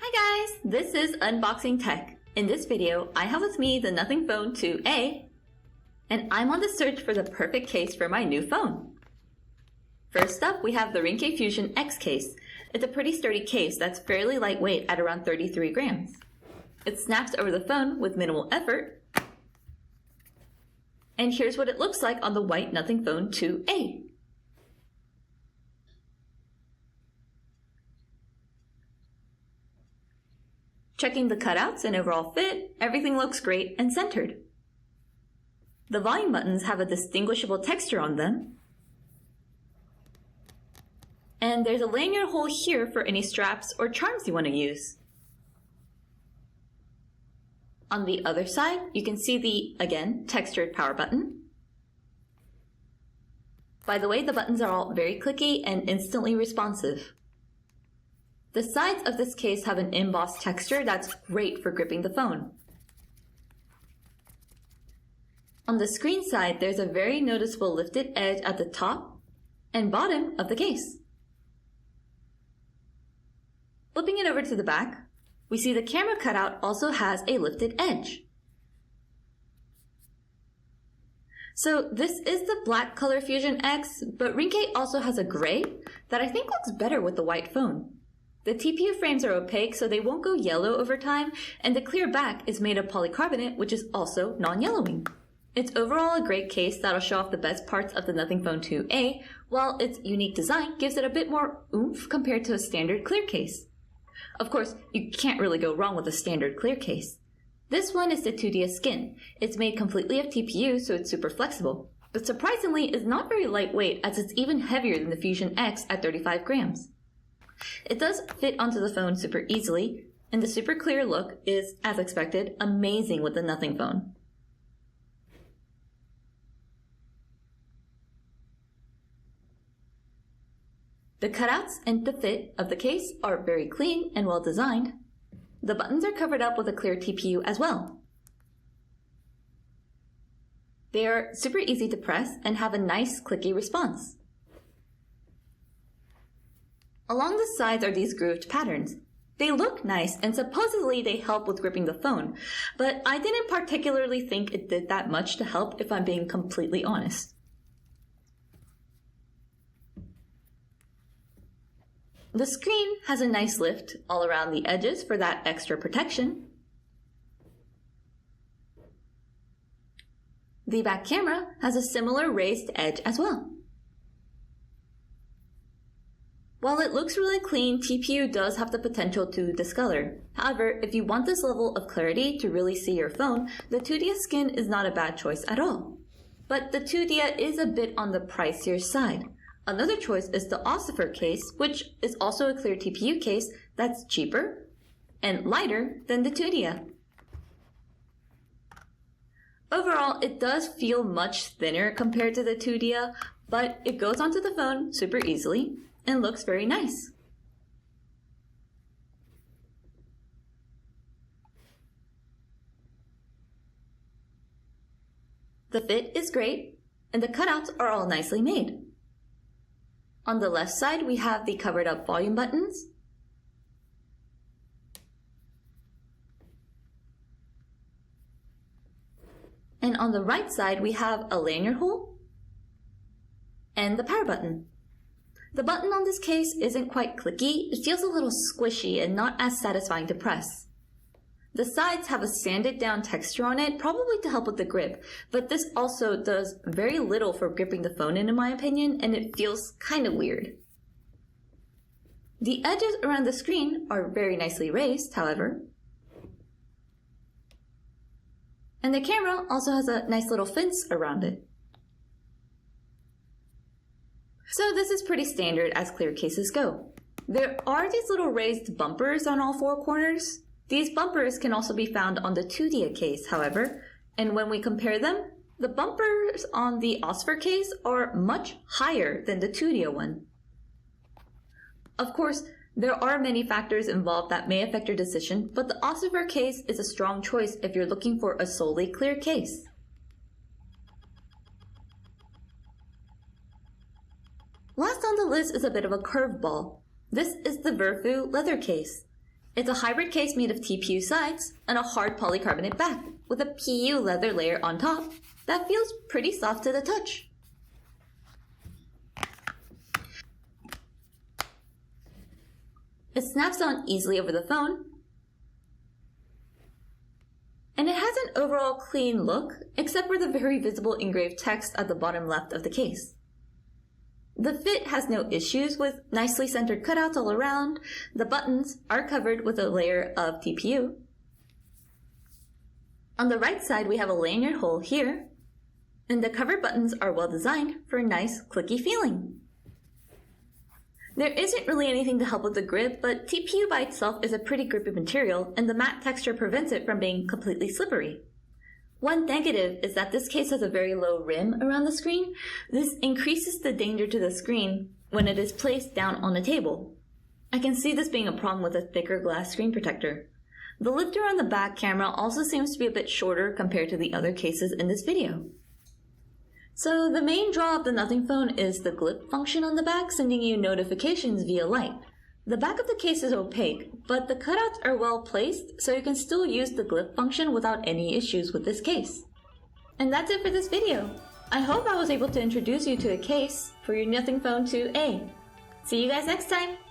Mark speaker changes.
Speaker 1: Hi guys, this is Unboxing Tech. In this video, I have with me the Nothing Phone 2A, and I'm on the search for the perfect case for my new phone. First up, we have the Ringke Fusion X case. It's a pretty sturdy case that's fairly lightweight at around 33 grams. It snaps over the phone with minimal effort. And here's what it looks like on the white Nothing Phone 2A. Checking the cutouts and overall fit, everything looks great and centered. The volume buttons have a distinguishable texture on them. And there's a lanyard hole here for any straps or charms you want to use. On the other side, you can see the, again, textured power button. By the way, the buttons are all very clicky and instantly responsive. The sides of this case have an embossed texture that's great for gripping the phone. On the screen side, there's a very noticeable lifted edge at the top and bottom of the case. Flipping it over to the back, we see the camera cutout also has a lifted edge. So this is the black color Fusion X, but Ringke also has a gray that I think looks better with the white phone. The TPU frames are opaque, so they won't go yellow over time, and the clear back is made of polycarbonate, which is also non-yellowing. It's overall a great case that'll show off the best parts of the Nothing Phone 2A, while its unique design gives it a bit more oomph compared to a standard clear case. Of course, you can't really go wrong with a standard clear case. This one is the Tudia skin. It's made completely of TPU, so it's super flexible, but surprisingly is not very lightweight, as it's even heavier than the Fusion X at 35 grams. It does fit onto the phone super easily, and the super clear look is, as expected, amazing with the Nothing Phone. The cutouts and the fit of the case are very clean and well designed. The buttons are covered up with a clear TPU as well. They are super easy to press and have a nice clicky response. Along the sides are these grooved patterns. They look nice and supposedly they help with gripping the phone, but I didn't particularly think it did that much to help if I'm being completely honest. The screen has a nice lift all around the edges for that extra protection. The back camera has a similar raised edge as well. While it looks really clean, TPU does have the potential to discolor. However, if you want this level of clarity to really see your phone, the Tudia skin is not a bad choice at all. But the Tudia is a bit on the pricier side. Another choice is the Osophter case, which is also a clear TPU case that's cheaper and lighter than the Tudia. Overall, it does feel much thinner compared to the Tudia, but it goes onto the phone super easily and looks very nice. The fit is great, and the cutouts are all nicely made. On the left side, we have the covered up volume buttons. And on the right side, we have a lanyard hole and the power button. The button on this case isn't quite clicky, it feels a little squishy and not as satisfying to press. The sides have a sanded down texture on it, probably to help with the grip, but this also does very little for gripping the phone in my opinion, and it feels kind of weird. The edges around the screen are very nicely raised, however. And the camera also has a nice little fence around it. So this is pretty standard as clear cases go. There are these little raised bumpers on all four corners. These bumpers can also be found on the Tudia case, however, and when we compare them, the bumpers on the Osophter case are much higher than the Tudia one. Of course, there are many factors involved that may affect your decision, but the Osophter case is a strong choice if you're looking for a solely clear case. Last on the list is a bit of a curveball. This is the Vurfoo leather case. It's a hybrid case made of TPU sides and a hard polycarbonate back with a PU leather layer on top that feels pretty soft to the touch. It snaps on easily over the phone, and it has an overall clean look except for the very visible engraved text at the bottom left of the case. The fit has no issues with nicely centered cutouts all around. The buttons are covered with a layer of TPU. On the right side we have a lanyard hole here, and the cover buttons are well designed for a nice clicky feeling. There isn't really anything to help with the grip, but TPU by itself is a pretty grippy material and the matte texture prevents it from being completely slippery. One negative is that this case has a very low rim around the screen. This increases the danger to the screen when it is placed down on a table. I can see this being a problem with a thicker glass screen protector. The lifter on the back camera also seems to be a bit shorter compared to the other cases in this video. So the main draw of the Nothing phone is the glip function on the back, sending you notifications via light. The back of the case is opaque, but the cutouts are well placed, so you can still use the glip function without any issues with this case. And that's it for this video. I hope I was able to introduce you to a case for your Nothing Phone 2A. See you guys next time!